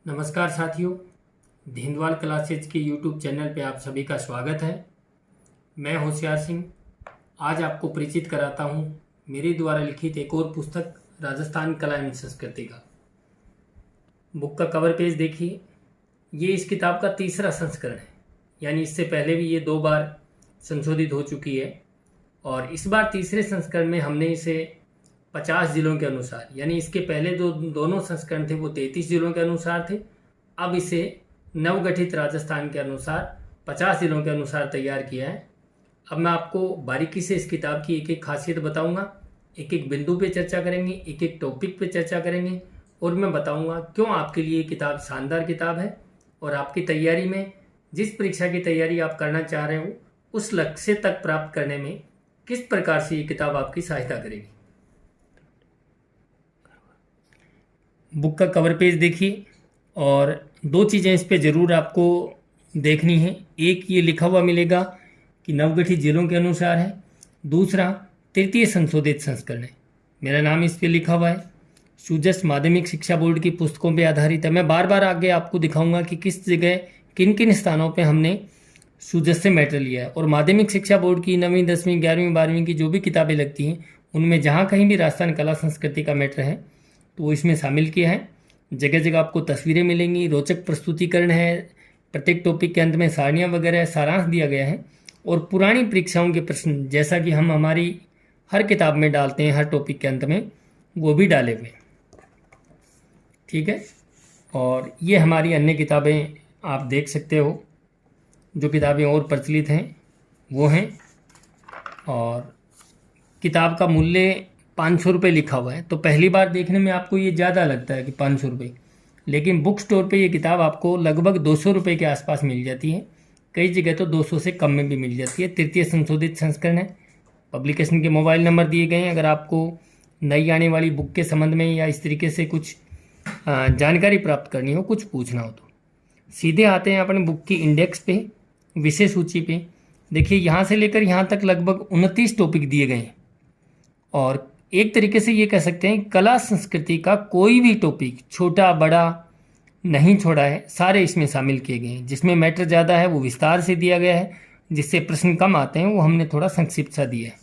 नमस्कार साथियों, धिंदवाल क्लासेज के यूट्यूब चैनल पे आप सभी का स्वागत है। मैं होशियार सिंह आज आपको परिचित कराता हूँ मेरे द्वारा लिखित एक और पुस्तक राजस्थान कला एवं संस्कृति का। बुक का कवर पेज देखिए। ये इस किताब का तीसरा संस्करण है, यानी इससे पहले भी ये 2 बार संशोधित हो चुकी है और इस बार तीसरे संस्करण में हमने इसे 50 जिलों के अनुसार, यानी इसके पहले दोनों संस्करण थे वो 33 जिलों के अनुसार थे। अब इसे नवगठित राजस्थान के अनुसार 50 जिलों के अनुसार तैयार किया है। अब मैं आपको बारीकी से इस किताब की एक एक खासियत बताऊंगा, एक एक बिंदु पे चर्चा करेंगे, एक एक टॉपिक पे चर्चा करेंगे और मैं बताऊंगा क्यों आपके लिए ये किताब शानदार किताब है और आपकी तैयारी में, जिस परीक्षा की तैयारी आप करना चाह रहे हो उस लक्ष्य तक प्राप्त करने में किस प्रकार से ये किताब आपकी सहायता करेगी। बुक का कवर पेज देखिए और 2 चीज़ें इस पे ज़रूर आपको देखनी है। एक, ये लिखा हुआ मिलेगा कि नवगठित जिलों के अनुसार है। दूसरा, तृतीय संशोधित संस्करण है। मेरा नाम इस पे लिखा हुआ है। सुजस माध्यमिक शिक्षा बोर्ड की पुस्तकों पे आधारित है। मैं बार बार आगे आपको दिखाऊंगा कि किस जगह किन किन स्थानों पे हमने सुजस से मैटर लिया है। और माध्यमिक शिक्षा बोर्ड की 9वीं 10वीं 11वीं 12वीं की जो भी किताबें लगती हैं उनमें जहाँ कहीं भी राजस्थान कला संस्कृति का मैटर है तो वो इसमें शामिल किया है। जगह जगह आपको तस्वीरें मिलेंगी, रोचक प्रस्तुतिकरण है, प्रत्येक टॉपिक के अंत में सारणियाँ वगैरह सारांश दिया गया है और पुरानी परीक्षाओं के प्रश्न जैसा कि हम हमारी हर किताब में डालते हैं, हर टॉपिक के अंत में वो भी डाले हुए। ठीक है, और ये हमारी अन्य किताबें आप देख सकते हो, जो किताबें और प्रचलित हैं वो हैं। और किताब का मूल्य 500 रुपये लिखा हुआ है, तो पहली बार देखने में आपको ये ज़्यादा लगता है कि 500 रुपये, लेकिन बुक स्टोर पे ये किताब आपको लगभग 200 रुपये के आसपास मिल जाती है। कई जगह तो 200 से कम में भी मिल जाती है। तृतीय संशोधित संस्करण है। पब्लिकेशन के मोबाइल नंबर दिए गए हैं। अगर आपको नई आने वाली बुक के संबंध में या इस तरीके से कुछ जानकारी प्राप्त करनी हो, कुछ पूछना हो तो सीधे आते हैं अपने बुक की इंडेक्स पे, विषय सूची पे। देखिए यहाँ से लेकर यहाँ तक लगभग 29 टॉपिक दिए गए हैं और एक तरीके से ये कह सकते हैं कला संस्कृति का कोई भी टॉपिक छोटा बड़ा नहीं छोड़ा है, सारे इसमें शामिल किए गए हैं। जिसमें मैटर ज़्यादा है वो विस्तार से दिया गया है, जिससे प्रश्न कम आते हैं वो हमने थोड़ा संक्षिप्त सा दिया है।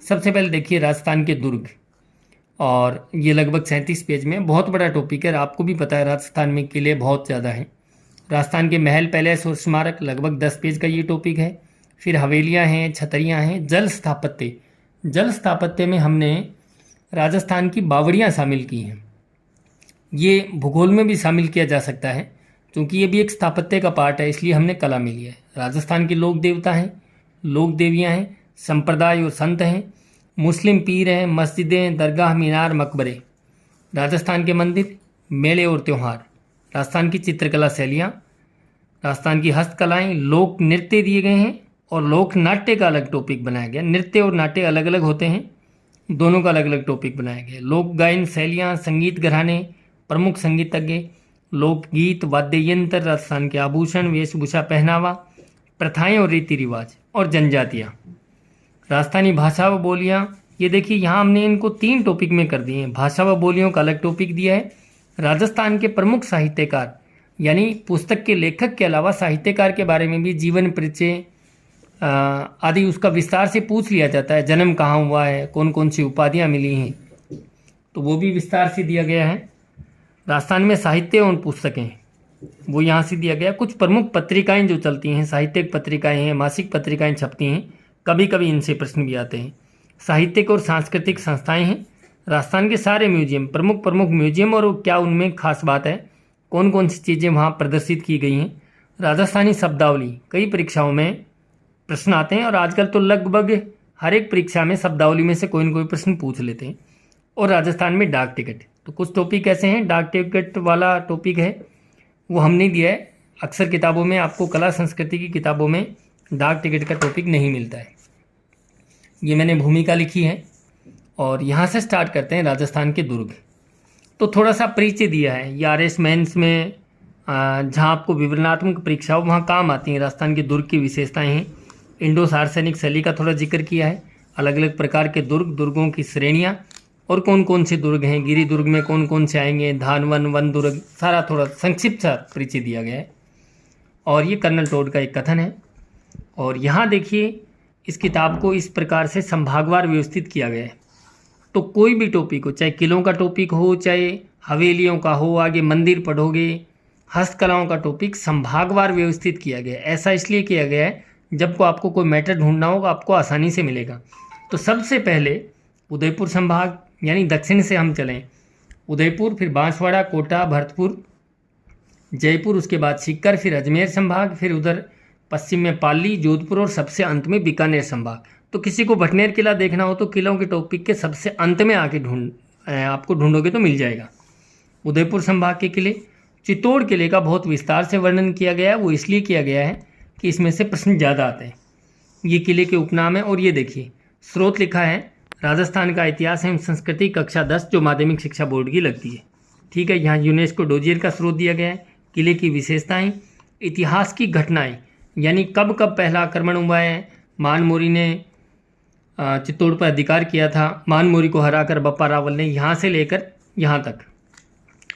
सबसे पहले देखिए राजस्थान के दुर्ग, और ये लगभग 37 पेज में बहुत बड़ा टॉपिक है। आपको भी पता है राजस्थान में किले बहुत ज़्यादा हैं। राजस्थान के महल, पैलेस और स्मारक लगभग 10 पेज का ये टॉपिक है। फिर हवेलियाँ हैं, छतरियाँ हैं, जल स्थापत्य। जल स्थापत्य में हमने राजस्थान की बावड़ियाँ शामिल की हैं। ये भूगोल में भी शामिल किया जा सकता है क्योंकि ये भी एक स्थापत्य का पार्ट है, इसलिए हमने कला में लिया है। राजस्थान के लोक देवता हैं, लोक देवियाँ हैं, संप्रदाय और संत हैं, मुस्लिम पीर हैं, मस्जिदें, दरगाह, मीनार, मकबरे। राजस्थान के मंदिर, मेले और त्यौहार। राजस्थान की चित्रकला शैलियाँ, राजस्थान की हस्तकलाएँ, लोक नृत्य दिए गए हैं और लोक नाट्य का अलग टॉपिक बनाया गया। नृत्य और नाट्य अलग अलग होते हैं, दोनों का अलग अलग टॉपिक बनाया गया। लोक गायन शैलियाँ, संगीत घराने, प्रमुख संगीतज्ञ, लोकगीत, वाद्य यंत्र, राजस्थान के आभूषण, वेशभूषा, पहनावा, प्रथाएं और रीति रिवाज और जनजातियाँ। राजस्थानी भाषा व बोलियाँ, ये देखिए यहाँ हमने इनको 3 टॉपिक में कर दिए हैं। भाषा व बोलियों का अलग टॉपिक दिया है। राजस्थान के प्रमुख साहित्यकार, यानी पुस्तक के लेखक के अलावा साहित्यकार के बारे में भी जीवन परिचय आदि उसका विस्तार से पूछ लिया जाता है। जन्म कहाँ हुआ है, कौन कौन सी उपाधियाँ मिली हैं, तो वो भी विस्तार से दिया गया है। राजस्थान में साहित्य और पुस्तकें, वो यहाँ से दिया गया। कुछ प्रमुख पत्रिकाएं जो चलती हैं, साहित्यिक पत्रिकाएं हैं, मासिक पत्रिकाएं छपती हैं, कभी कभी इनसे प्रश्न भी आते हैं। साहित्यिक और सांस्कृतिक संस्थाएँ हैं। राजस्थान के सारे म्यूजियम, प्रमुख म्यूजियम और क्या उनमें खास बात है, कौन कौन सी चीज़ें वहाँ प्रदर्शित की गई हैं। राजस्थानी शब्दावली, कई परीक्षाओं में प्रश्न आते हैं और आजकल तो लगभग हर एक परीक्षा में शब्दावली में से कोई न कोई प्रश्न पूछ लेते हैं। और राजस्थान में डाक टिकट, तो कुछ टॉपिक ऐसे हैं। डाक टिकट वाला टॉपिक है वो हमने दिया है। अक्सर किताबों में आपको कला संस्कृति की किताबों में डाक टिकट का टॉपिक नहीं मिलता है। ये मैंने भूमिका लिखी है और यहाँ से स्टार्ट करते हैं राजस्थान के दुर्ग। तो थोड़ा सा परिचय दिया है। ये RS मेंस में जहाँ आपको विवरणात्मक परीक्षाओं वहाँ काम आती हैं। राजस्थान के दुर्ग की विशेषताएँ हैं। इंडो सार्वजनिक शैली का थोड़ा जिक्र किया है। अलग अलग प्रकार के दुर्ग, दुर्गों की श्रेणियाँ, और कौन कौन से दुर्ग हैं, गिरी दुर्ग में कौन कौन से आएंगे, धानवन वन दुर्ग, सारा थोड़ा संक्षिप्त सा परिचय दिया गया है। और ये कर्नल टोड का एक कथन है। और यहाँ देखिए इस किताब को इस प्रकार से संभागवार व्यवस्थित किया गया है। तो कोई भी टॉपिक हो, चाहे किलों का टॉपिक हो, चाहे हवेलियों का हो, आगे मंदिर पढ़ोगे, हस्तकलाओं का टॉपिक संभागवार व्यवस्थित किया गया है। ऐसा इसलिए किया गया है जब को आपको कोई मैटर ढूंढना होगा आपको आसानी से मिलेगा। तो सबसे पहले उदयपुर संभाग यानी दक्षिण से हम चलें, उदयपुर, फिर बांसवाड़ा, कोटा, भरतपुर, जयपुर, उसके बाद सीकर, फिर अजमेर संभाग, फिर उधर पश्चिम में पाली, जोधपुर और सबसे अंत में बीकानेर संभाग। तो किसी को भटनेर किला देखना हो तो किलों के टॉपिक के सबसे अंत में आके आपको ढूंढोगे तो मिल जाएगा। उदयपुर संभाग के किले, चित्तौड़ किले का बहुत विस्तार से वर्णन किया गया है। वो इसलिए किया गया है कि इसमें से प्रश्न ज़्यादा आते हैं। ये किले के उपनाम है। और ये देखिए स्रोत लिखा है राजस्थान का इतिहास एवं संस्कृति कक्षा 10 जो माध्यमिक शिक्षा बोर्ड की लगती है। ठीक है, यहाँ यूनेस्को डोजियर का स्रोत दिया गया है। किले की विशेषताएं, इतिहास की घटनाएं यानी कब कब पहला आक्रमण हुआ है, मानमोरी ने चित्तौड़ पर अधिकार किया था, मानमोरी को हराकर बप्पा रावल ने यहाँ से लेकर यहाँ तक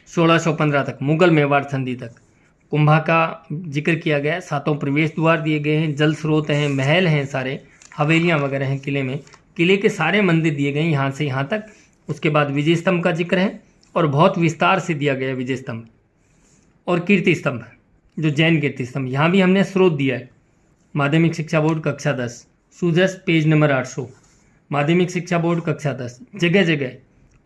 1615 तक मुगल मेवाड़ संधि तक। कुंभा का जिक्र किया गया है, 7 प्रवेश द्वार दिए गए हैं, जल स्रोत हैं, महल हैं, सारे हवेलियाँ वगैरह हैं किले में। किले के सारे मंदिर दिए गए हैं यहाँ से यहाँ तक। उसके बाद विजय स्तंभ का जिक्र है और बहुत विस्तार से दिया गया है विजय स्तंभ। और कीर्ति स्तंभ जो जैन कीर्ति स्तंभ, यहाँ भी हमने स्रोत दिया है। माध्यमिक शिक्षा बोर्ड कक्षा 10 सूजस पेज नंबर 800, माध्यमिक शिक्षा बोर्ड कक्षा 10 जगह जगह।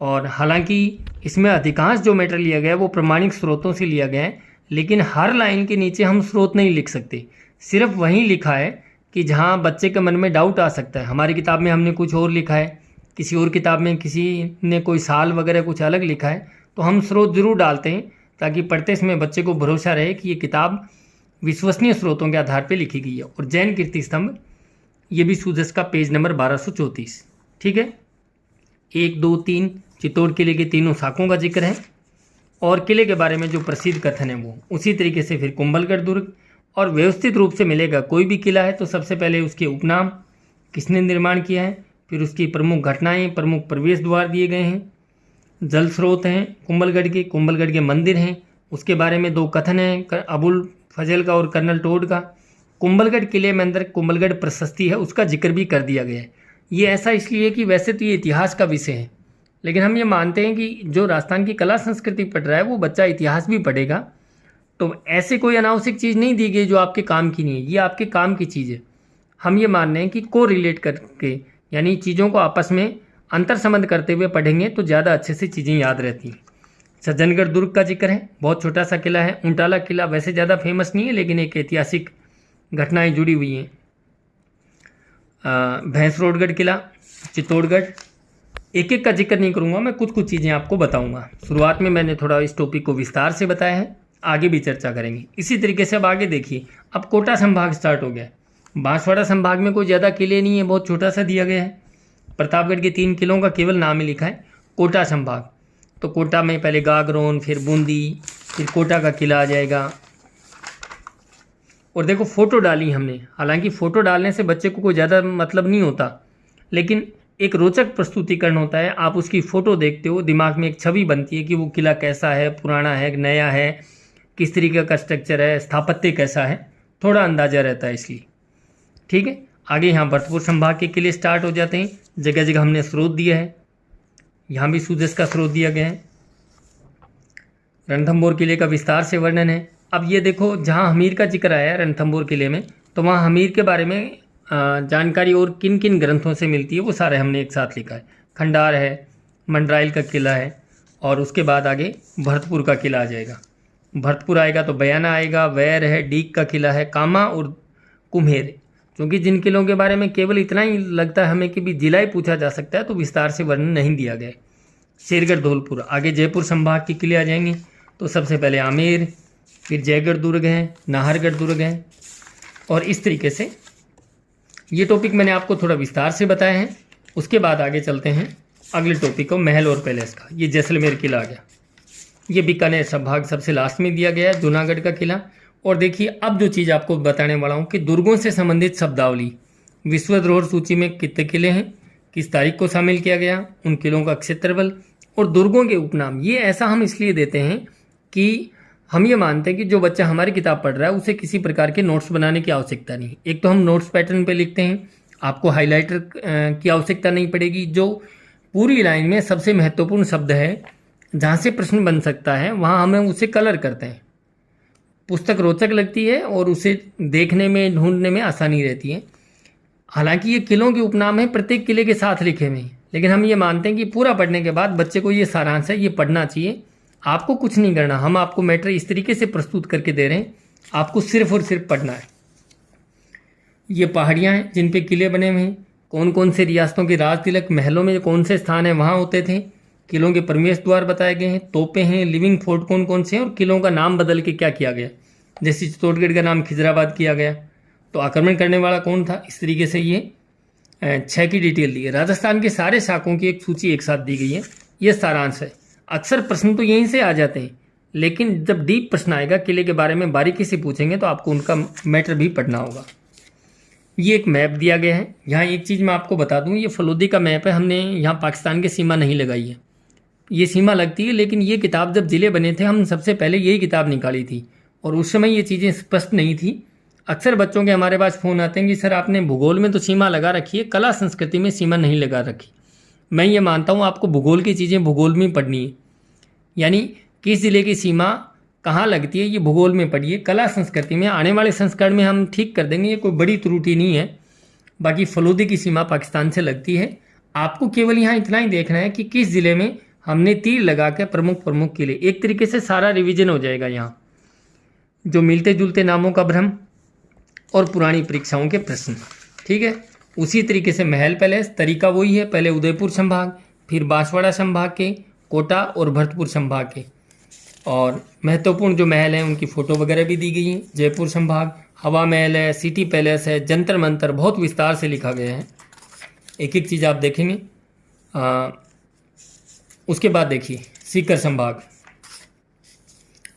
और हालांकि इसमें अधिकांश जो मैटर लिया गया है वो प्रमाणिक स्रोतों से लिया गया है, लेकिन हर लाइन के नीचे हम स्रोत नहीं लिख सकते। सिर्फ वहीं लिखा है कि जहाँ बच्चे के मन में डाउट आ सकता है। हमारी किताब में हमने कुछ और लिखा है, किसी और किताब में किसी ने कोई साल वगैरह कुछ अलग लिखा है, तो हम स्रोत जरूर डालते हैं ताकि पढ़ते समय बच्चे को भरोसा रहे कि ये किताब विश्वसनीय स्रोतों के आधार पर लिखी गई है। और जैन कीर्ति स्तंभ ये भी सूजस का पेज नंबर 1234। ठीक है, 1, 2, 3 चित्तौड़ किले के तीनों शाखों का जिक्र है। और किले के बारे में जो प्रसिद्ध कथन है वो उसी तरीके से फिर कुंभलगढ़ दुर्ग। और व्यवस्थित रूप से मिलेगा कोई भी किला है तो सबसे पहले उसके उपनाम, किसने निर्माण किया है, फिर उसकी प्रमुख घटनाएं, प्रमुख प्रवेश द्वार दिए गए हैं, जल स्रोत हैं कुंभलगढ़ के मंदिर हैं, उसके बारे में 2 कथन हैं, अबुल फजल का और कर्नल टोड का। कुंभलगढ़ किले में अंदर कुंभलगढ़ प्रशस्ति है, उसका जिक्र भी कर दिया गया है। ये ऐसा इसलिए कि वैसे तो ये इतिहास का विषय है, लेकिन हम ये मानते हैं कि जो राजस्थान की कला संस्कृति पढ़ रहा है वो बच्चा इतिहास भी पढ़ेगा। तो ऐसे कोई अनावश्यक चीज़ नहीं दी गई जो आपके काम की नहीं है, ये आपके काम की चीज़ है। हम ये मान रहे हैं कि को रिलेट करके यानी चीज़ों को आपस में अंतर संबंध करते हुए पढ़ेंगे तो ज़्यादा अच्छे से चीज़ें याद रहती हैं। सज्जनगढ़ दुर्ग का जिक्र है, बहुत छोटा सा किला है। ऊंटाला किला वैसे ज़्यादा फेमस नहीं है लेकिन एक ऐतिहासिक घटनाएं जुड़ी हुई हैं। भैंसरोडगढ़ किला, चित्तौड़गढ़, एक एक का जिक्र नहीं करूँगा, मैं कुछ कुछ चीज़ें आपको बताऊँगा। शुरुआत में मैंने थोड़ा इस टॉपिक को विस्तार से बताया है, आगे भी चर्चा करेंगे। इसी तरीके से अब आगे देखिए, अब कोटा संभाग स्टार्ट हो गया। बांसवाड़ा संभाग में कोई ज़्यादा किले नहीं है, बहुत छोटा सा दिया गया है। प्रतापगढ़ के 3 किलों का केवल नाम ही लिखा है। कोटा संभाग, तो कोटा में पहले गागरोन, फिर बूंदी, फिर कोटा का किला आ जाएगा। और देखो फ़ोटो डाली हमने, हालांकि फ़ोटो डालने से बच्चे को कोई ज़्यादा मतलब नहीं होता, लेकिन एक रोचक प्रस्तुतिकरण होता है। आप उसकी फ़ोटो देखते हो, दिमाग में एक छवि बनती है कि वो किला कैसा है, पुराना है, नया है, किस तरीके का स्ट्रक्चर है, स्थापत्य कैसा है, थोड़ा अंदाज़ा रहता है इसलिए। ठीक है, आगे यहाँ भरतपुर संभाग के किले स्टार्ट हो जाते हैं। जगह जगह हमने स्रोत दिया है, यहाँ भी सूजस का स्रोत दिया गया है। रणथंभौर किले का विस्तार से वर्णन है। अब ये देखो, जहाँ हमीर का जिक्र आया है रणथंभौर किले में, तो वहाँ हमीर के बारे में जानकारी और किन किन ग्रंथों से मिलती है वो सारे हमने एक साथ लिखा है। खंडार है, मंडराइल का किला है, और उसके बाद आगे भरतपुर का किला आ जाएगा। भरतपुर आएगा तो बयाना आएगा, वैर है, डीक का किला है, कामा और कुम्हेर। क्योंकि जिन किलों के बारे में केवल इतना ही लगता है हमें कि भी जिला ही पूछा जा सकता है तो विस्तार से वर्णन नहीं दिया गया। शेरगढ़ धौलपुर, आगे जयपुर संभाग के किले आ जाएंगे। तो सबसे पहले आमेर, फिर जयगढ़ दुर्ग है, नाहरगढ़ दुर्ग है, और इस तरीके से ये टॉपिक मैंने आपको थोड़ा विस्तार से बताया है। उसके बाद आगे चलते हैं अगले टॉपिक को, महल और पैलेस का। ये जैसलमेर किला आ गया, ये बीकानेर संभाग सबसे लास्ट में दिया गया है, जूनागढ़ का किला। और देखिए अब जो चीज़ आपको बताने वाला हूँ कि दुर्गों से संबंधित शब्दावली, विश्व धरोहर सूची में कितने किले हैं, किस तारीख को शामिल किया गया, उन किलों का क्षेत्रफल और दुर्गों के उपनाम। ये ऐसा हम इसलिए देते हैं कि हम ये मानते हैं कि जो बच्चा हमारी किताब पढ़ रहा है उसे किसी प्रकार के नोट्स बनाने की आवश्यकता नहीं। एक तो हम नोट्स पैटर्न पे लिखते हैं, आपको हाइलाइटर की आवश्यकता नहीं पड़ेगी। जो पूरी लाइन में सबसे महत्वपूर्ण शब्द है, जहाँ से प्रश्न बन सकता है, वहाँ हमें उसे कलर करते हैं। पुस्तक रोचक लगती है और उसे देखने में, ढूंढने में आसानी रहती है। हालांकि ये किलों के उपनाम है, प्रत्येक किले के साथ लिखे हुए, लेकिन हम ये मानते हैं कि पूरा पढ़ने के बाद बच्चे को ये सारांश है, ये पढ़ना चाहिए। आपको कुछ नहीं करना, हम आपको मैटर इस तरीके से प्रस्तुत करके दे रहे हैं, आपको सिर्फ और सिर्फ पढ़ना है। ये पहाड़ियाँ हैं जिन पे किले बने हुए हैं। कौन कौन से रियासतों के राज तिलक, महलों में कौन से स्थान है वहाँ होते थे। किलों के प्रवेश द्वार बताए गए हैं। तोपें हैं, लिविंग फोर्ट कौन कौन से हैं, और किलों का नाम बदल के क्या किया गया। जैसे चित्तौड़गढ़ का नाम खिजराबाद किया गया, तो आक्रमण करने वाला कौन था। इस तरीके से ये 6 की डिटेल दी है। राजस्थान के सारे शाकों की एक सूची एक साथ दी गई है। ये सारांश है। अक्सर प्रश्न तो यहीं से आ जाते हैं, लेकिन जब डीप प्रश्न आएगा, किले के बारे में बारीकी से पूछेंगे, तो आपको उनका मैटर भी पढ़ना होगा। ये एक मैप दिया गया है। यहाँ एक चीज़ मैं आपको बता दूँ, ये फलोदी का मैप है। हमने यहाँ पाकिस्तान की सीमा नहीं लगाई है, ये सीमा लगती है, लेकिन ये किताब जब ज़िले बने थे, हम सबसे पहले यही किताब निकाली थी, और उस समय ये चीज़ें स्पष्ट नहीं थी। अक्सर बच्चों के हमारे पास फ़ोन आते हैं कि सर आपने भूगोल में तो सीमा लगा रखी है, कला संस्कृति में सीमा नहीं लगा रखी। मैं ये मानता हूँ आपको भूगोल की चीज़ें भूगोल में पढ़नी है, यानी किस ज़िले की सीमा कहाँ लगती है, ये भूगोल में पढ़िए। कला संस्कृति में आने वाले संस्करण में हम ठीक कर देंगे, ये कोई बड़ी त्रुटि नहीं है। बाकी फलोदी की सीमा पाकिस्तान से लगती है। आपको केवल यहाँ इतना ही देखना है कि किस ज़िले में हमने तीर लगा के प्रमुख प्रमुख किले, एक तरीके से सारा रिवीजन हो जाएगा यहाँ। जो मिलते जुलते नामों का भ्रम और पुरानी परीक्षाओं के प्रश्न, ठीक है। उसी तरीके से महल पैलेस, तरीका वही है, पहले उदयपुर संभाग, फिर बांसवाड़ा संभाग के, कोटा और भरतपुर संभाग के, और महत्वपूर्ण जो महल हैं उनकी फ़ोटो वगैरह भी दी गई हैं। जयपुर संभाग, हवा महल है, सिटी पैलेस है, जंतर मंतर, बहुत विस्तार से लिखा गया है। एक एक चीज़ आप देखेंगे। उसके बाद देखिए सीकर संभाग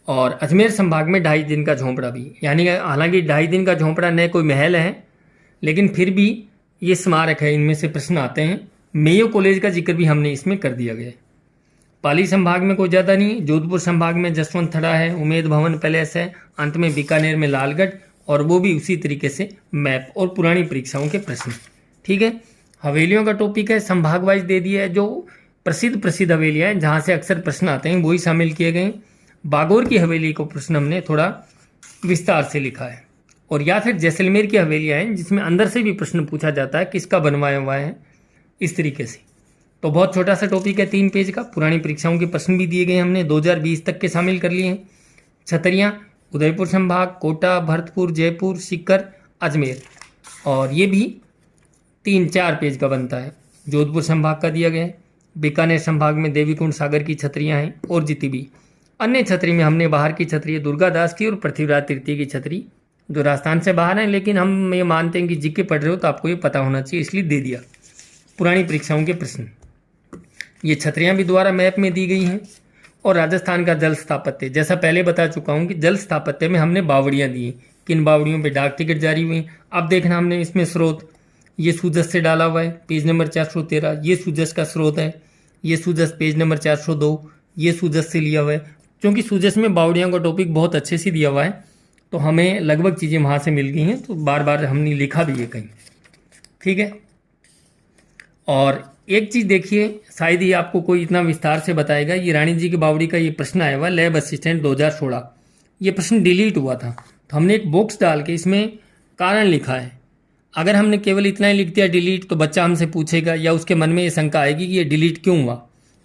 और अजमेर संभाग में 2.5 दिन का झोंपड़ा भी, यानी हालांकि 2.5 दिन का झोंपड़ा न कोई महल है, लेकिन फिर भी ये स्मारक है, इनमें से प्रश्न आते हैं। मेयो कॉलेज का जिक्र भी हमने इसमें कर दिया गया है। पाली संभाग में कोई ज़्यादा नहीं। जोधपुर संभाग में जसवंत थड़ा है, उमेद भवन पैलेस है, अंत में बीकानेर में लालगढ़, और वो भी उसी तरीके से मैप और पुरानी परीक्षाओं के प्रश्न, ठीक है। हवेलियों का टॉपिक है, संभाग वाइज दे दिया है। जो प्रसिद्ध हवेलियाँ हैं जहाँ से अक्सर प्रश्न आते हैं वही शामिल किए गए। बागौर की हवेली को प्रश्न हमने थोड़ा विस्तार से लिखा है, और या फिर जैसलमेर की हवेलियाँ हैं जिसमें अंदर से भी प्रश्न पूछा जाता है, किसका बनवाया हुआ है, इस तरीके से। तो बहुत छोटा सा टॉपिक है, 3 पेज का। पुरानी परीक्षाओं के प्रश्न भी दिए गए, हमने 2020 तक के शामिल कर लिए हैं। छतरियाँ, उदयपुर संभाग, कोटा, भरतपुर, जयपुर, सीकर, अजमेर, और ये भी 3-4 पेज का बनता है। जोधपुर संभाग का दिया गया है। बीकानेर संभाग में देवीकुंड सागर की छतरियाँ हैं और जितनी भी अन्य छतरी में हमने बाहर की छतरी दुर्गादास की और पृथ्वीराज तृतीय की छतरी, जो राजस्थान से बाहर हैं, लेकिन हम ये मानते हैं कि जीके पढ़ रहे हो तो आपको ये पता होना चाहिए, इसलिए दे दिया। पुरानी परीक्षाओं के प्रश्न, ये छतरियाँ भी दोबारा मैप में दी गई हैं। और राजस्थान का जल स्थापत्य, जैसा पहले बता चुका हूँ कि जल स्थापत्य में हमने बावड़ियाँ दी, किन बावड़ियों पे डाक टिकट जारी हुई। अब देखना हमने इसमें स्रोत, ये सूजस से डाला हुआ है, पेज नंबर 413, ये सूजस का स्रोत है। ये सूजस पेज नंबर 402, ये सूजस से लिया हुआ है। क्योंकि सूजस में बावड़ियों का टॉपिक बहुत अच्छे से दिया हुआ है, तो हमें लगभग चीज़ें वहाँ से मिल गई हैं, तो बार बार हमने लिखा भी है कहीं, ठीक है। और एक चीज़ देखिए, शायद ही आपको कोई इतना विस्तार से बताएगा। ये रानी जी की बावड़ी का ये प्रश्न आया हुआ, लैब असिस्टेंट 2016। ये प्रश्न डिलीट हुआ था, तो हमने एक बॉक्स डाल के इसमें कारण लिखा है। अगर हमने केवल इतना ही लिख दिया डिलीट, तो बच्चा हमसे पूछेगा या उसके मन में ये शंका आएगी कि ये डिलीट क्यों हुआ।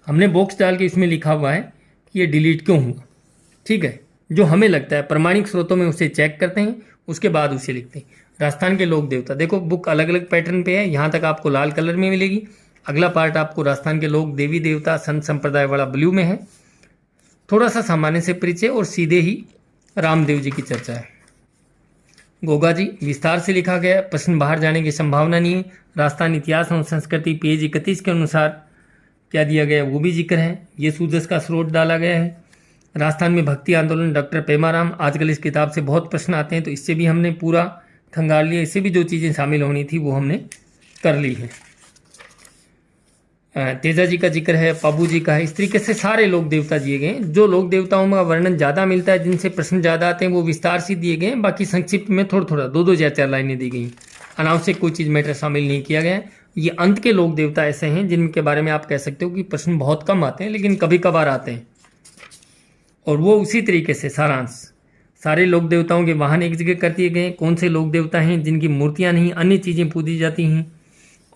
हमने बॉक्स डाल के इसमें लिखा हुआ है कि ये डिलीट क्यों हुआ, ठीक है। जो हमें लगता है, प्रमाणिक स्रोतों में उसे चेक करते हैं, उसके बाद उसे लिखते हैं। राजस्थान के लोक देवता, देखो बुक अलग अलग पैटर्न पे है, यहाँ तक आपको लाल कलर में मिलेगी। अगला पार्ट आपको राजस्थान के लोक देवी देवता संत संप्रदाय वाला ब्लू में है। थोड़ा सा सामान्य से परिचय और सीधे ही रामदेव जी की चर्चा है। गोगा जी विस्तार से लिखा गया, प्रश्न बाहर जाने की संभावना नहीं है। राजस्थान इतिहास और संस्कृति पेज 31 के अनुसार क्या दिया गया वो भी जिक्र है। ये सूजस का स्रोत डाला गया है। राजस्थान में भक्ति आंदोलन डॉक्टर पेमाराम, आजकल इस किताब से बहुत प्रश्न आते हैं, तो इससे भी हमने पूरा खंगाल लिया। इससे भी जो चीज़ें शामिल होनी थी वो हमने कर ली है। तेजा जी का जिक्र है, पाबू जी का है। इस तरीके से सारे लोक देवता दिए गए हैं। जो लोक देवताओं का वर्णन ज़्यादा मिलता है, जिनसे प्रश्न ज़्यादा आते हैं, वो विस्तार से दिए गए हैं। बाकी संक्षिप्त में थोड़ा थोड़ा 2-2 या 4 लाइनें दी गई। अनावश्यक कोई चीज़ मैटर शामिल नहीं किया गया है। ये अंत के लोक देवता ऐसे हैं जिनके बारे में आप कह सकते हो कि प्रश्न बहुत कम आते हैं, लेकिन कभी कभार आते हैं। और वो उसी तरीके से सारांश, सारे लोक देवताओं के वाहन एक जगह कर दिए गए। कौन से लोक देवता हैं जिनकी मूर्तियां नहीं, अन्य चीज़ें पूजी जाती हैं,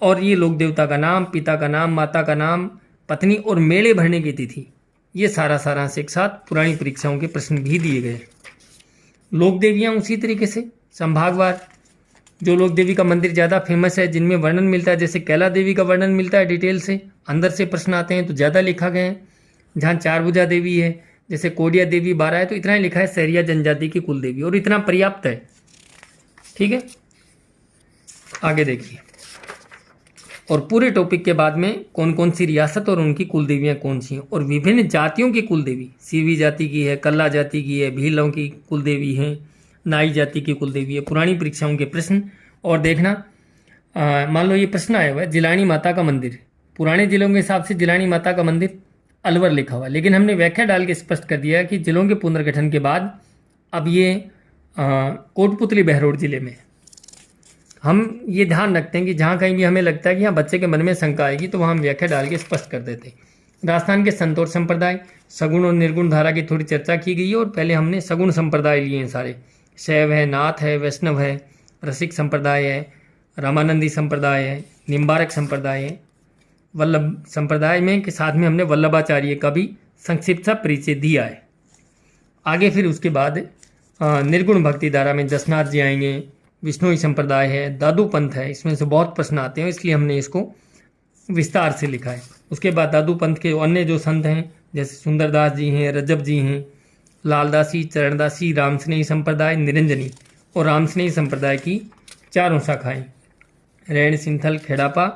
और ये लोक देवता का नाम, पिता का नाम, माता का नाम, पत्नी और मेले भरने की तिथि, ये सारा सारांश एक साथ पुरानी परीक्षाओं के प्रश्न भी दिए गए। लोक देवियाँ उसी तरीके से संभागवार, जो लोक देवी का मंदिर ज़्यादा फेमस है, जिनमें वर्णन मिलता है, जैसे कैला देवी का वर्णन मिलता है डिटेल से, अंदर से प्रश्न आते हैं तो ज़्यादा लिखा गया है। जहाँ चारभुजा देवी है, जैसे कोडिया देवी 12 है, तो इतना ही लिखा है सहरिया जनजाति की कुल देवी, और इतना पर्याप्त है। ठीक है, आगे देखिए। और पूरे टॉपिक के बाद में कौन कौन सी रियासत और उनकी कुल देवियाँ कौन सी हैं, और विभिन्न जातियों की कुल देवी, सीवी जाति की है, कल्ला जाति की है, भीलों की कुल देवी है, नाई जाति की कुल देवी है, पुरानी परीक्षाओं के प्रश्न। और देखना, मान लो ये प्रश्न आया हुआ है, जिलानी माता का मंदिर, पुराने जिलों के हिसाब से जिलानी माता का मंदिर अलवर लिखा हुआ, लेकिन हमने व्याख्या डाल के स्पष्ट कर दिया कि जिलों के पुनर्गठन के बाद अब ये कोटपुतली बहरोड जिले में। हम ये ध्यान रखते हैं कि जहाँ कहीं भी हमें लगता है कि यहाँ बच्चे के मन में शंका आएगी, तो वहाँ हम व्याख्या डाल के स्पष्ट कर देते हैं। राजस्थान के संत और संप्रदाय, सगुण और निर्गुण धारा की थोड़ी चर्चा की गई है, और पहले हमने सगुण संप्रदाय लिए हैं सारे। शैव है, नाथ है, वैष्णव है, रसिक संप्रदाय है, रामानंदी संप्रदाय है, निम्बारक संप्रदाय है, वल्लभ संप्रदाय में के साथ में हमने वल्लभाचार्य का भी संक्षिप्त सा परिचय दिया है। आगे फिर उसके बाद निर्गुण भक्ति धारा में जसनाथ जी आएंगे, विष्णुई संप्रदाय है, दादू पंथ है, इसमें से बहुत प्रश्न आते हैं, इसलिए हमने इसको विस्तार से लिखा है। उसके बाद दादू पंथ के अन्य जो संत हैं, जैसे सुंदरदास जी हैं, रजब जी हैं, लालदासी, चरणदासी, रामस्नेही संप्रदाय, निरंजनी और रामस्नेही संप्रदाय की 4 शाखाएं, रैण, सिंथल, खेड़ापा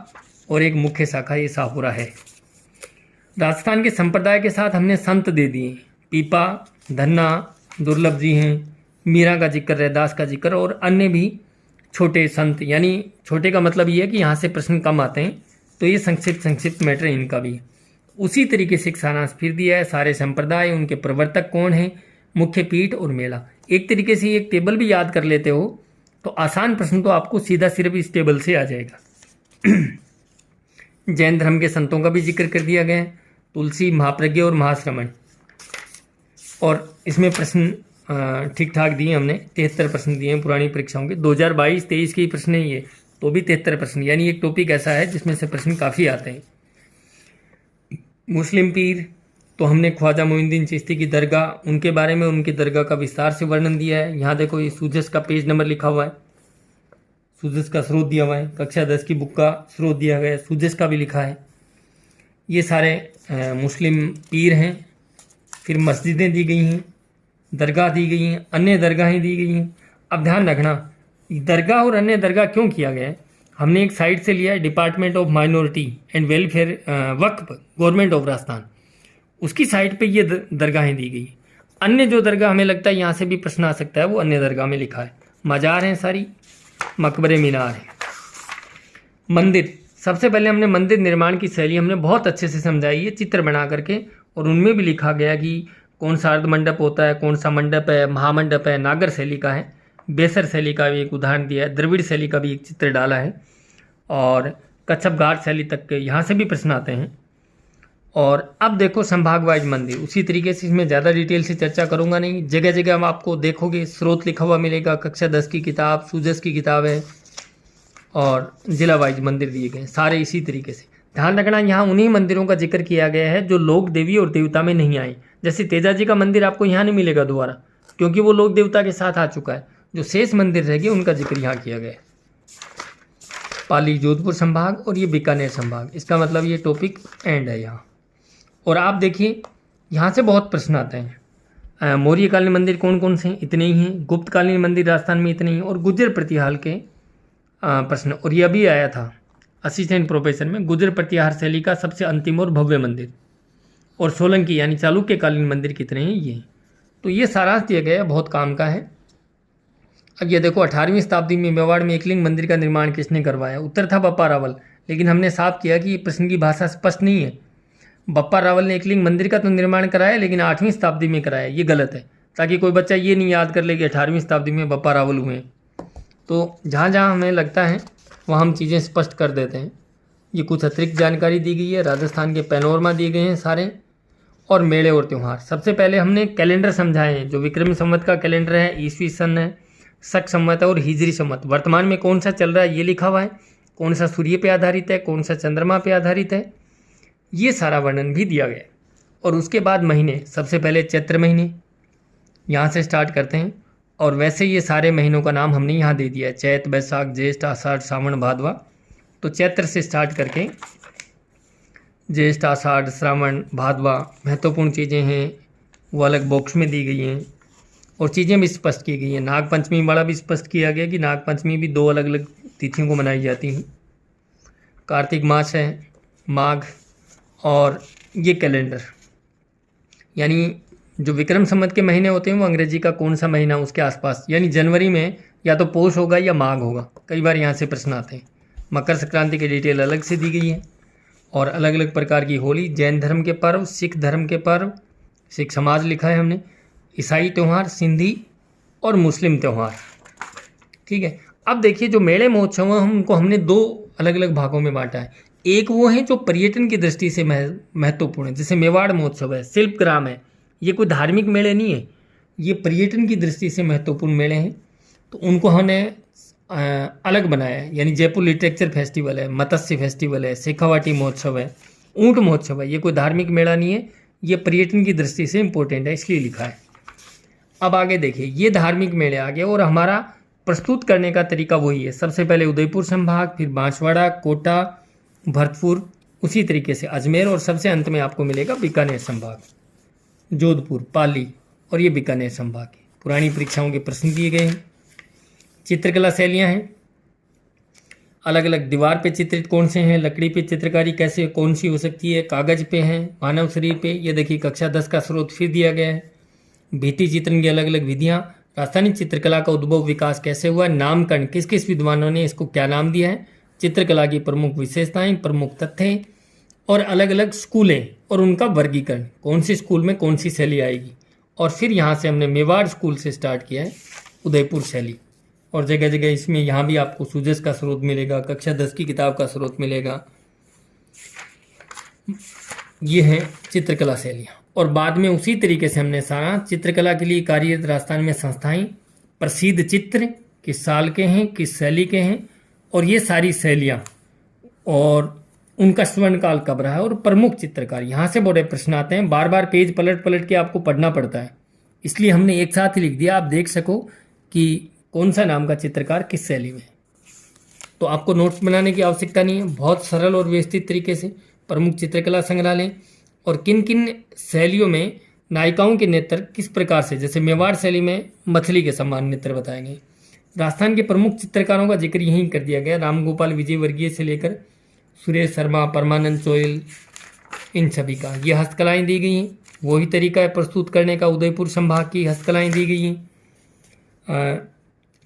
और एक मुख्य शाखा ये शाहपुरा है। राजस्थान के संप्रदाय के साथ हमने संत दे दिए, पीपा, धन्ना, दुर्लभ जी हैं, मीरा का जिक्र, रैदास का जिक्र, और अन्य भी छोटे संत, यानी छोटे का मतलब ये है कि यहाँ से प्रश्न कम आते हैं, तो ये संक्षिप्त मैटर इनका भी। उसी तरीके से एक सारांश फिर दिया है, सारे संप्रदाय, उनके प्रवर्तक कौन हैं, मुख्य पीठ और मेला। एक तरीके से एक टेबल भी याद कर लेते हो तो आसान प्रश्न तो आपको सीधा सिर्फ इस टेबल से आ जाएगा। जैन धर्म के संतों का भी जिक्र कर दिया गया है, तुलसी, महाप्रज्ञ और महाश्रमण, और इसमें प्रश्न ठीक ठाक दिए हमने, 73 प्रश्न दिए हैं पुरानी परीक्षाओं के। 2022-23 के ही प्रश्न है ये, तो भी 73 प्रश्न, यानी एक टॉपिक ऐसा है जिसमें से प्रश्न काफ़ी आते हैं। मुस्लिम पीर, तो हमने ख्वाजा मोइनुद्दीन चिश्ती की दरगाह, उनके बारे में, उनकी दरगाह का विस्तार से वर्णन दिया है। यहाँ देखो, ये सूजस का पेज नंबर लिखा हुआ है, सूजस का स्रोत दिया हुआ है, कक्षा 10 की बुक का स्रोत दिया गया है, सूजस का भी लिखा है। ये सारे मुस्लिम पीर हैं। फिर मस्जिदें दी गई हैं, दरगाह दी गई हैं, अन्य दरगाहें दी गई हैं। अब ध्यान रखना, दरगाह और अन्य दरगाह क्यों किया गया है, हमने एक साइट से लिया है, department of minority and welfare, Waqf, government of Rajasthan, उसकी साइट पे ये दरगाहें दी गई। अन्य जो दरगाह हमें लगता है यहाँ से भी प्रश्न आ सकता है, वो अन्य दरगाह में लिखा है। मजार हैं सारी, मकबरे, मीनार है। मंदिर, सबसे पहले हमने मंदिर निर्माण की शैली हमने बहुत अच्छे से समझाई है चित्र बना करके, और उनमें भी लिखा गया कि कौन सा अर्ध मंडप होता है, कौन सा मंडप है, महामंडप है, नागर शैली का है, बेसर शैली का भी एक उदाहरण दिया है, द्रविड़ शैली का भी एक चित्र डाला है, और कच्छप घाट शैली तक के यहाँ से भी प्रश्न आते हैं। और अब देखो संभाग वाइज मंदिर, उसी तरीके से इसमें ज़्यादा डिटेल से चर्चा करूँगा नहीं, जगह जगह हम आपको देखोगे स्रोत लिखा हुआ मिलेगा, कक्षा 10 की किताब, सूजस की किताब है, और जिला वाइज मंदिर दिए गए सारे इसी तरीके से। ध्यान रखना, यहाँ उन्हीं मंदिरों का जिक्र किया गया है जो लोक देवी और देवता में नहीं आए। जैसे तेजा जी का मंदिर आपको यहाँ नहीं मिलेगा दोबारा, क्योंकि वो लोक देवता के साथ आ चुका है। जो शेष मंदिर रह गए उनका जिक्र यहाँ किया गया है। पाली जोधपुर संभाग और ये बीकानेर संभाग, इसका मतलब ये टॉपिक एंड है यहाँ। और आप देखिए यहाँ से बहुत प्रश्न आते हैं। मौर्यकालीन मंदिर कौन कौन से हैं, इतने ही हैं। गुप्तकालीन मंदिर राजस्थान में इतने ही, और गुर्जर प्रतिहार के प्रश्न। और ये अभी आया था असिस्टेंट प्रोफेसर में, गुर्जर प्रतिहार शैली का सबसे अंतिम और भव्य मंदिर, और सोलंकी यानी चालुक्यकालीन मंदिर कितने हैं ये। तो ये सारांश दिया गया, बहुत काम का है। अब ये देखो, 18वीं शताब्दी में मेवाड़ में एकलिंग मंदिर का निर्माण किसने करवाया। उत्तर था बप्पा रावल, लेकिन हमने साफ किया कि ये प्रश्न की भाषा स्पष्ट नहीं है। बप्पा रावल ने एकलिंग मंदिर का तो निर्माण कराया, लेकिन 8वीं शताब्दी में कराया, ये गलत है, ताकि कोई बच्चा ये नहीं याद कर ले कि 18वीं शताब्दी में बप्पा रावल हुए। तो जहाँ जहाँ हमें लगता है वहाँ हम चीज़ें स्पष्ट कर देते हैं। ये कुछ अतिरिक्त जानकारी दी गई है, राजस्थान के पैनोरमा दिए गए हैं सारे, और मेले और त्यौहार। सबसे पहले हमने कैलेंडर समझाए हैं, जो विक्रम संवत का कैलेंडर है, ईस्वी सन है, शक संवत है और हिजरी संवत। वर्तमान में कौन सा चल रहा है ये लिखा हुआ है, कौन सा सूर्य पे आधारित है, कौन सा चंद्रमा पे आधारित है, ये सारा वर्णन भी दिया गया है। और उसके बाद महीने, सबसे पहले चैत्र महीने, यहाँ से स्टार्ट करते हैं। और वैसे ये सारे महीनों का नाम हमने यहाँ दे दिया है, चैत, बैसाख, ज्येष्ठ, आषाढ़, सावन, भादवा। तो चैत्र से स्टार्ट करके ज्येष्ठ, आषाढ़, श्रावण, भादवा, महत्वपूर्ण चीज़ें हैं वो अलग बॉक्स में दी गई हैं, और चीज़ें भी स्पष्ट की गई हैं। नाग पंचमी वाला भी स्पष्ट किया गया कि नाग पंचमी भी 2 अलग अलग तिथियों को मनाई जाती हैं। कार्तिक मास है, माघ, और ये कैलेंडर, यानी जो विक्रम संवत के महीने होते हैं वो अंग्रेजी का कौन सा महीना उसके आसपास, यानी जनवरी में या तो पौष होगा या माघ होगा। कई बार यहाँ से प्रश्न आते हैं। मकर संक्रांति की डिटेल अलग से दी गई है, और अलग अलग प्रकार की होली, जैन धर्म के पर्व, सिख धर्म के पर्व, सिख समाज लिखा है हमने, ईसाई त्यौहार, सिंधी और मुस्लिम त्यौहार। ठीक है। अब देखिए जो मेले महोत्सव हैं उनको हमने 2 अलग अलग भागों में बांटा है। एक वो है जो पर्यटन की दृष्टि से महत्वपूर्ण है, जैसे मेवाड़ महोत्सव है, शिल्पग्राम है, ये कोई धार्मिक मेले नहीं है, ये पर्यटन की दृष्टि से महत्वपूर्ण मेले हैं। तो उनको हमने अलग बनाया है, यानी जयपुर लिटरेचर फेस्टिवल है, मत्स्य फेस्टिवल है, शेखावाटी महोत्सव है, ऊंट महोत्सव है। ये कोई धार्मिक मेला नहीं है, ये पर्यटन की दृष्टि से इम्पोर्टेंट है, इसलिए लिखा है। अब आगे देखिए, ये धार्मिक मेले आ गए, और हमारा प्रस्तुत करने का तरीका वही है। सबसे पहले उदयपुर संभाग, फिर बांसवाड़ा, कोटा, भरतपुर, उसी तरीके से अजमेर, और सबसे अंत में आपको मिलेगा बीकानेर संभाग, जोधपुर, पाली, और ये बीकानेर संभाग है। पुरानी परीक्षाओं के प्रश्न दिए गए हैं। चित्रकला शैलियाँ हैं, अलग अलग दीवार पे चित्रित कौन से हैं, लकड़ी पे चित्रकारी कैसे कौन सी हो सकती है, कागज पे हैं, मानव शरीर पे, ये देखिए कक्षा 10 का स्रोत फिर दिया गया है। भित्ति चित्रण की अलग अलग विधियाँ, राजस्थानी चित्रकला का उद्भव विकास कैसे हुआ, नामकरण किस किस विद्वानों ने इसको क्या नाम दिया है, चित्रकला की प्रमुख विशेषताएं, प्रमुख तथ्य, और अलग अलग स्कूलें और उनका वर्गीकरण, कौन सी स्कूल में कौन सी शैली आएगी। और फिर यहाँ से हमने मेवाड़ स्कूल से स्टार्ट किया है उदयपुर शैली, और जगह जगह इसमें यहाँ भी आपको सुजस का स्रोत मिलेगा, कक्षा 10 की किताब का स्रोत मिलेगा। ये है चित्रकला शैलियाँ। और बाद में उसी तरीके से हमने सारा चित्रकला के लिए कार्यरत राजस्थान में संस्थाएं, प्रसिद्ध चित्र किस साल के हैं, किस शैली के हैं, और ये सारी शैलियाँ और उनका स्वर्णकाल कब रहा है, और प्रमुख चित्रकार। यहाँ से बड़े प्रश्न आते हैं, बार बार पेज पलट पलट के आपको पढ़ना पड़ता है, इसलिए हमने एक साथ ही लिख दिया, आप देख सको कि कौन सा नाम का चित्रकार किस शैली में। तो आपको नोट्स बनाने की आवश्यकता नहीं है, बहुत सरल और व्यवस्थित तरीके से प्रमुख चित्रकला संग्रहालय और किन किन शैलियों में नायिकाओं के नेत्र किस प्रकार से, जैसे मेवाड़ शैली में मछली के समान नेत्र बताएंगे। राजस्थान के प्रमुख चित्रकारों का जिक्र यहीं कर दिया गया, राम गोपाल विजयवर्गीय से लेकर सुरेश शर्मा, परमानंद चोइल, इन सभी का ये हस्तकलाएँ दी गई हैं। वही तरीका है प्रस्तुत करने का, उदयपुर संभाग की हस्तकलाएँ दी गई हैं।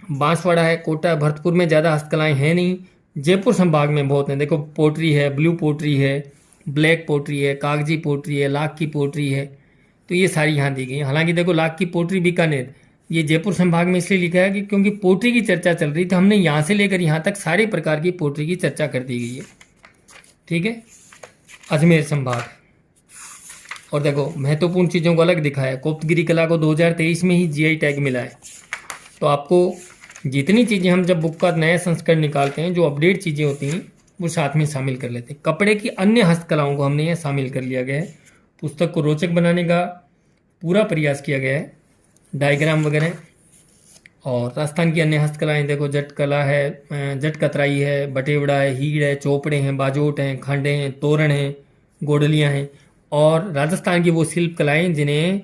बांसवाड़ा है, कोटा, भरतपुर में ज़्यादा हस्तकलाएँ हैं नहीं, जयपुर संभाग में बहुत हैं। देखो पोट्री है, ब्लू पोट्री है, ब्लैक पोट्री है, कागजी पोट्री है, लाख की पोट्री है, तो ये सारी यहाँ दी गई हैं। हालांकि देखो लाख की पोट्री बीकानेर, ये जयपुर संभाग में इसलिए लिखा है कि क्योंकि पोट्री की चर्चा चल रही, तो हमने यहाँ से लेकर यहाँ तक सारे प्रकार की पोट्री की चर्चा कर दी गई है। ठीक है। अजमेर संभाग, और देखो महत्वपूर्ण चीज़ों को अलग दिखाया है। कोप्तगिरी कला को 2023 में ही जीआई टैग मिला है। तो आपको जितनी चीज़ें हम जब बुक का नया संस्करण निकालते हैं, जो अपडेट चीज़ें होती हैं वो साथ में शामिल कर लेते हैं। कपड़े की अन्य हस्तकलाओं को हमने यहाँ शामिल कर लिया गया है। पुस्तक को रोचक बनाने का पूरा प्रयास किया गया है, डायग्राम वगैरह। और राजस्थान की अन्य हस्तकलाएँ देखो, जट कला है, जट कतराई है, बटेवड़ा है, हीड़ है, चौपड़े हैं, बाजोट हैं, खांडे हैं, तोरण हैं, गोडलियाँ हैं। और राजस्थान की वो शिल्प कलाएँ जिन्हें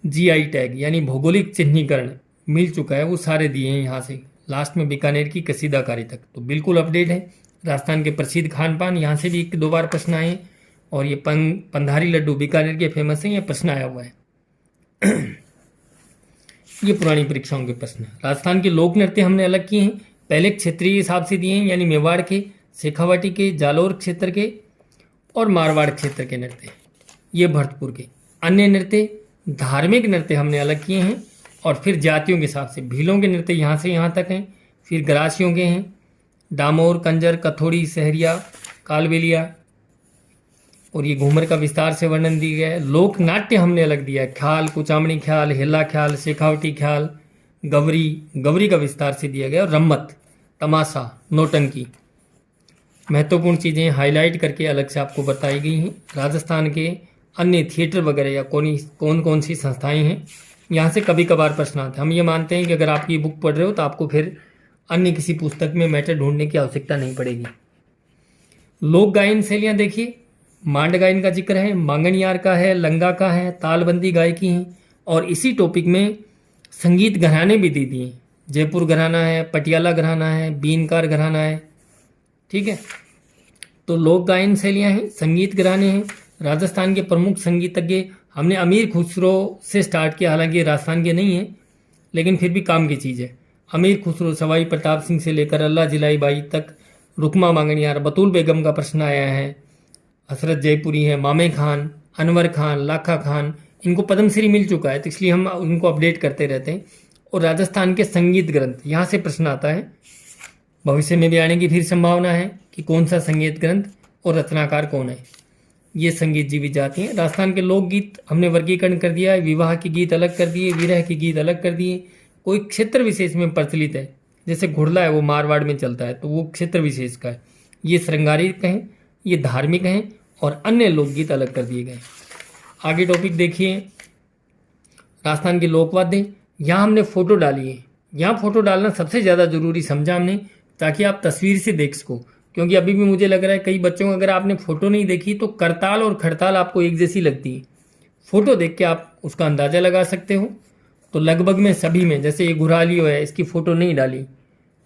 जीआई टैग यानी भौगोलिक चिन्हीकरण मिल चुका है, वो सारे दिए हैं यहाँ से, लास्ट में बीकानेर की कसीदाकारी तक। तो बिल्कुल अपडेट है। राजस्थान के प्रसिद्ध खान पान, यहाँ से भी 1-2 बार प्रश्न आए। और ये पंधारी लड्डू बीकानेर के फेमस हैं, ये प्रश्न आया हुआ है। ये पुरानी परीक्षाओं के प्रश्न हैं। राजस्थान के लोक नृत्य हमने अलग किए हैं, पहले क्षेत्रीय हिसाब से दिए हैं, यानी मेवाड़ के शेखावाटी के, जालोर क्षेत्र के और मारवाड़ क्षेत्र के नृत्य, ये भरतपुर के। अन्य नृत्य धार्मिक नृत्य हमने अलग किए हैं, और फिर जातियों के हिसाब से भीलों के नृत्य यहाँ से यहाँ तक हैं, फिर गरासियों के हैं, डामोर, कंजर, कथोड़ी, सहरिया, कालबेलिया, और ये घूमर का विस्तार से वर्णन दिया गया है। लोक नाट्य हमने अलग दिया है, ख्याल, कुचामणी ख्याल, हिला ख्याल, शेखावटी ख्याल, गवरी का विस्तार से दिया गया, और रम्मत, तमाशा, नौटंकी, महत्वपूर्ण चीज़ें हाईलाइट करके अलग से आपको बताई गई हैं। राजस्थान के अन्य थिएटर वगैरह या कौन कौन सी संस्थाएं हैं, यहाँ से कभी कभार प्रश्न आते हैं। हम ये मानते हैं कि अगर आप ये बुक पढ़ रहे हो तो आपको फिर अन्य किसी पुस्तक में मैटर ढूंढने की आवश्यकता नहीं पड़ेगी। लोक गायन शैलियाँ देखिए, मांड गायन का जिक्र है, मांगणियार का है, लंगा का है, तालबंदी गायकी है, और इसी टॉपिक में संगीत घराने भी दे दिए। जयपुर घराना है, पटियाला घराना है, बीनकार घराना है, ठीक है। तो लोक गायन शैलियाँ हैं, संगीत घराने हैं। राजस्थान के प्रमुख संगीतज्ञ हमने अमीर खुसरो से स्टार्ट किया, हालांकि राजस्थान के नहीं है लेकिन फिर भी काम की चीज़ है। अमीर खुसरो, सवाई प्रताप सिंह से लेकर अल्लाह जिलाई बाई तक, रुकमा मांगणियार, बतूल बेगम का प्रश्न आया है, हसरत जयपुरी है, मामे खान, अनवर खान, लाखा खान, इनको पद्मश्री मिल चुका है तो इसलिए हम उनको अपडेट करते रहते हैं। और राजस्थान के संगीत ग्रंथ, यहाँ से प्रश्न आता है, भविष्य में भी आने की फिर संभावना है कि कौन सा संगीत ग्रंथ और रचनाकार कौन है। ये संगीत जीवित जाति हैं। राजस्थान के लोकगीत हमने वर्गीकरण कर दिया है, विवाह के गीत अलग कर दिए, विरह के गीत अलग कर दिए। कोई क्षेत्र विशेष में प्रचलित है, जैसे घुड़ला है वो मारवाड़ में चलता है तो वो क्षेत्र विशेष का है। ये श्रृंगारिक हैं, ये धार्मिक हैं, और अन्य लोकगीत अलग कर दिए गए। आगे टॉपिक देखिए, राजस्थान के लोकवाद्य। यहाँ हमने फोटो डाली है, यहाँ फोटो डालना सबसे ज़्यादा जरूरी समझा हमने, ताकि आप तस्वीर से देख सको। क्योंकि अभी भी मुझे लग रहा है कई बच्चों को अगर आपने फ़ोटो नहीं देखी तो करताल और खड़ताल आपको एक जैसी लगती है। फ़ोटो देख के आप उसका अंदाज़ा लगा सकते हो। तो लगभग में सभी में, जैसे ये घुरालियो है, इसकी फ़ोटो नहीं डाली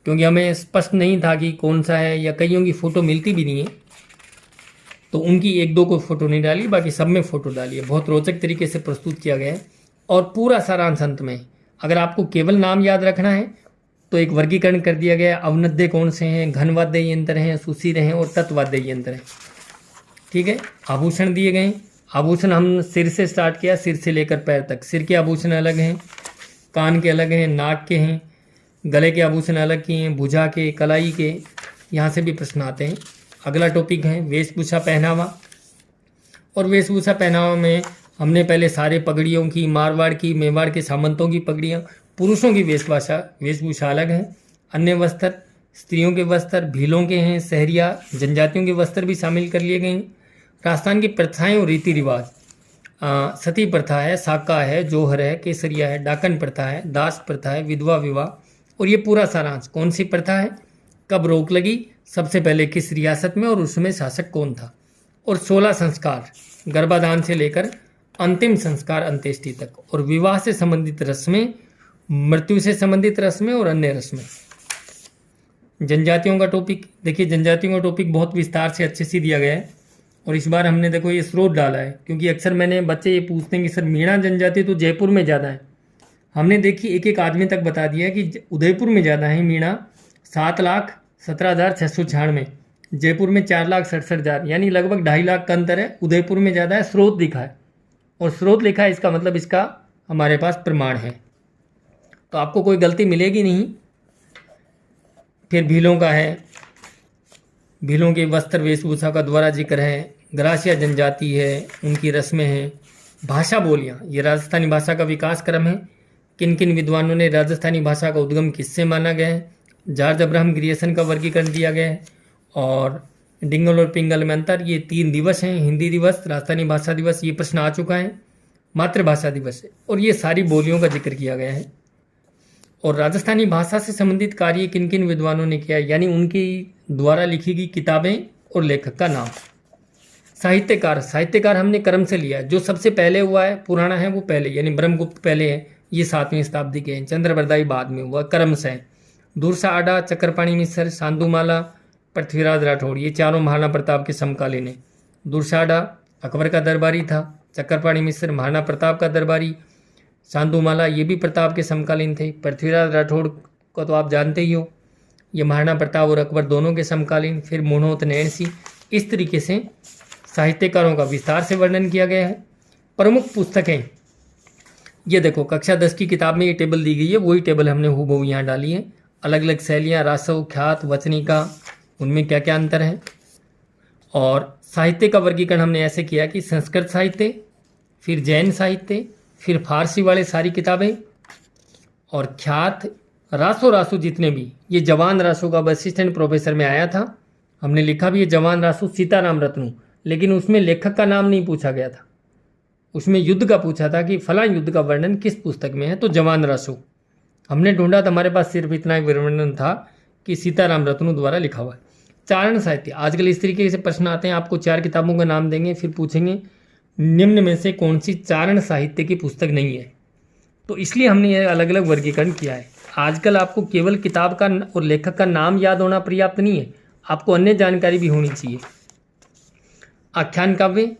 क्योंकि हमें स्पष्ट नहीं था कि कौन सा है, या कईयों की फ़ोटो मिलती भी नहीं है तो उनकी एक दो को फ़ोटो नहीं डाली, बाकी सब में फ़ोटो डाली है। बहुत रोचक तरीके से प्रस्तुत किया गया है। और पूरा सारांश अंत में, अगर आपको केवल नाम याद रखना है तो एक वर्गीकरण कर दिया गया है। अवनद्य कौन से हैं, घनवाद्य यंत्र हैं, सुशिर हैं और तत्वाद्य यंत्र हैं, ठीक है। आभूषण दिए गए। आभूषण हम सिर से स्टार्ट किया, सिर से लेकर पैर तक। सिर के आभूषण अलग हैं, कान के अलग हैं, नाक के हैं, गले के आभूषण अलग किए हैं, भुजा के, कलाई के, यहाँ से भी प्रश्न आते हैं। अगला टॉपिक है वेशभूषा पहनावा। और वेशभूषा पहनावा में हमने पहले सारे पगड़ियों की, मारवाड़ की, मेवाड़ के सामंतों की पगड़ियाँ, पुरुषों की वेशभूषा अलग है। अन्य वस्त्र, स्त्रियों के वस्त्र, भीलों के हैं, सहरिया, जनजातियों के वस्त्र भी शामिल कर लिए गए हैं। राजस्थान की प्रथाएं और रीति रिवाज, सती प्रथा है, साका है, जोहर है, केसरिया है, डाकन प्रथा है, दास प्रथा है, विधवा विवाह। और ये पूरा सारांश, कौन सी प्रथा है, कब रोक लगी, सबसे पहले किस रियासत में और उसमें शासक कौन था। और 16 संस्कार, गर्भाधान से लेकर अंतिम संस्कार अंत्येष्टि तक, और विवाह से संबंधित रस्में, मृत्यु से संबंधित रस्में और अन्य रस्में। जनजातियों का टॉपिक देखिए, जनजातियों का टॉपिक बहुत विस्तार से अच्छे से दिया गया है। और इस बार हमने देखो ये स्रोत डाला है, क्योंकि अक्सर मैंने बच्चे ये पूछते हैं कि सर मीणा जनजाति तो जयपुर में ज़्यादा है। हमने देखी एक एक आदमी तक बता दिया कि उदयपुर में ज़्यादा है मीणा, 7,17,696, जयपुर में 4,67,000, यानी लगभग 2.5 लाख का अंतर है। उदयपुर में ज़्यादा है, स्रोत लिखा है, और स्रोत लिखा है इसका मतलब इसका हमारे पास प्रमाण है, तो आपको कोई गलती मिलेगी नहीं। फिर भीलों का है, भीलों के वस्त्र वेशभूषा का द्वारा जिक्र है। ग्रासिया जनजाति है, उनकी रस्में हैं। भाषा बोलियाँ, ये राजस्थानी भाषा का विकास क्रम है। किन किन विद्वानों ने राजस्थानी भाषा का उद्गम किससे माना गया है। जॉर्ज अब्राहम ग्रियर्सन का वर्गीकरण दिया गया है। और डिंगल और पिंगल में अंतर, ये 3 दिवस हैं, हिंदी दिवस, राजस्थानी भाषा दिवस, ये प्रश्न आ चुका है, मातृभाषा दिवस है, और ये सारी बोलियों का जिक्र किया गया है। और राजस्थानी भाषा से संबंधित कार्य किन किन विद्वानों ने किया, यानी उनकी द्वारा लिखी गई किताबें और लेखक का नाम। साहित्यकार, साहित्यकार हमने क्रम से लिया है, जो सबसे पहले हुआ है पुराना है वो पहले, यानी ब्रह्मगुप्त पहले है, ये 7वीं शताब्दी के हैं। चंद्रबरदाई बाद में हुआ, क्रम से। दूरसा आडा, चक्रपाणी मिश्र, साधुमाला, पृथ्वीराज राठौड़, ये चारों महाराणा प्रताप के समकालीन हैं। दूरसा आडा अकबर का दरबारी था, चक्रपाणी मिश्र महाराणा प्रताप का दरबारी, साधुमाला ये भी प्रताप के समकालीन थे। पृथ्वीराज राठौड़ को तो आप जानते ही हो, ये महाराणा प्रताप और अकबर दोनों के समकालीन, फिर मोनोत नैणसी, इस तरीके से साहित्यकारों का विस्तार से वर्णन किया गया है। प्रमुख पुस्तकें, ये देखो कक्षा 10 की किताब में ये टेबल दी गई है, वही टेबल हमने हूबहू यहाँ डाली है। अलग अलग शैलियाँ, रासव, ख्यात, वचनिका, उनमें क्या क्या अंतर है। और साहित्य का वर्गीकरण हमने ऐसे किया कि संस्कृत साहित्य, फिर जैन साहित्य, फिर फारसी वाले सारी किताबें, और ख्यात, रासो जितने भी, ये जवान रासो का असिस्टेंट प्रोफेसर में आया था, हमने लिखा भी है जवान रासो सीताराम रत्नू, लेकिन उसमें लेखक का नाम नहीं पूछा गया था, उसमें युद्ध का पूछा था कि फलां युद्ध का वर्णन किस पुस्तक में है, तो जवान रासो हमने ढूंढा तो हमारे पास सिर्फ इतना वर्णन था कि सीताराम रत्नू द्वारा लिखा हुआ है। चारण साहित्य, आजकल इस तरीके से प्रश्न आते हैं, आपको 4 किताबों का नाम देंगे, फिर पूछेंगे निम्न में से कौन सी चारण साहित्य की पुस्तक नहीं है, तो इसलिए हमने ये अलग अलग वर्गीकरण किया है। आजकल आपको केवल किताब का और लेखक का नाम याद होना पर्याप्त नहीं है, आपको अन्य जानकारी भी होनी चाहिए। आख्यान काव्य,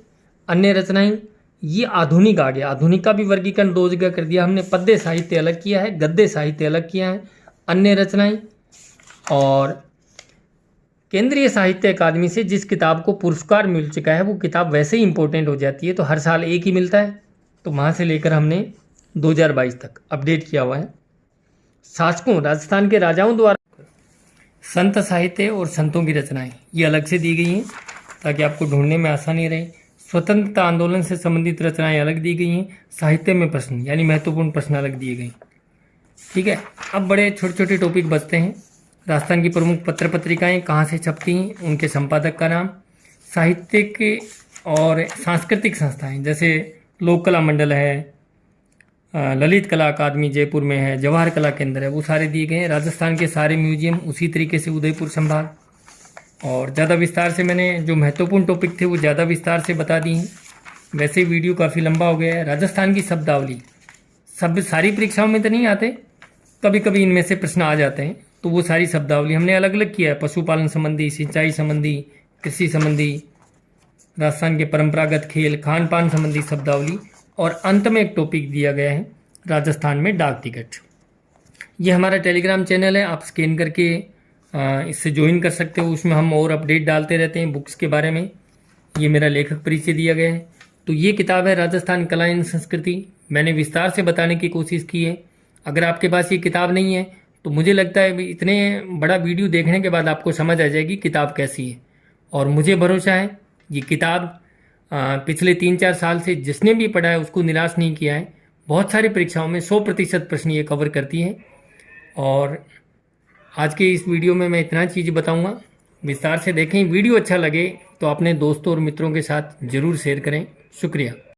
अन्य रचनाएं, ये आधुनिक आ गया। आधुनिक का भी वर्गीकरण 2 जगह कर दिया हमने, पद्य साहित्य अलग किया है, गद्य साहित्य अलग किया है, अन्य रचनाएं। और केंद्रीय साहित्य अकादमी से जिस किताब को पुरस्कार मिल चुका है वो किताब वैसे ही इंपॉर्टेंट हो जाती है, तो हर साल एक ही मिलता है, तो वहाँ से लेकर हमने 2022 तक अपडेट किया हुआ है। शासकों, राजस्थान के राजाओं द्वारा संत साहित्य और संतों की रचनाएं ये अलग से दी गई हैं ताकि आपको ढूंढने में आसानी रहे। स्वतंत्रता आंदोलन से संबंधित रचनाएं अलग दी गई हैं। साहित्य में प्रश्न यानी महत्वपूर्ण प्रश्न अलग दिए गए। ठीक है, अब बड़े छोटे छोटे टॉपिक बचते हैं। राजस्थान की प्रमुख पत्र पत्रिकाएं कहाँ से छपती हैं, उनके संपादक का नाम, साहित्य के और सांस्कृतिक संस्थाएं जैसे लोक कला मंडल है, ललित कला अकादमी जयपुर में है, जवाहर कला केंद्र है, वो सारे दिए गए हैं। राजस्थान के सारे म्यूजियम उसी तरीके से उदयपुर संभाग। और ज़्यादा विस्तार से मैंने जो महत्वपूर्ण टॉपिक थे वो ज़्यादा विस्तार से बता दी हैं। वैसे वीडियो काफ़ी लंबा हो गया है। राजस्थान की शब्दावली, सब सारी परीक्षाओं में तो नहीं आते, कभी कभी इनमें से प्रश्न आ जाते हैं, तो वो सारी शब्दावली हमने अलग अलग किया है। पशुपालन संबंधी, सिंचाई संबंधी, कृषि संबंधी, राजस्थान के परंपरागत खेल, खान पान संबंधी शब्दावली, और अंत में एक टॉपिक दिया गया है राजस्थान में डाक टिकट। ये हमारा टेलीग्राम चैनल है, आप स्कैन करके इससे ज्वाइन कर सकते हो। उसमें हम और अपडेट डालते रहते हैं बुक्स के बारे में। ये मेरा लेखक परिचय दिया गया है। तो ये किताब है राजस्थान कला एवं संस्कृति, मैंने विस्तार से बताने की कोशिश की है। अगर आपके पास ये किताब नहीं है तो मुझे लगता है इतने बड़ा वीडियो देखने के बाद आपको समझ आ जाएगी किताब कैसी है। और मुझे भरोसा है ये किताब पिछले 3-4 साल से जिसने भी पढ़ा है उसको निराश नहीं किया है। बहुत सारी परीक्षाओं में 100% प्रश्न ये कवर करती है। और आज के इस वीडियो में मैं इतना चीज़ बताऊंगा, विस्तार से देखें। वीडियो अच्छा लगे तो अपने दोस्तों और मित्रों के साथ ज़रूर शेयर करें। शुक्रिया।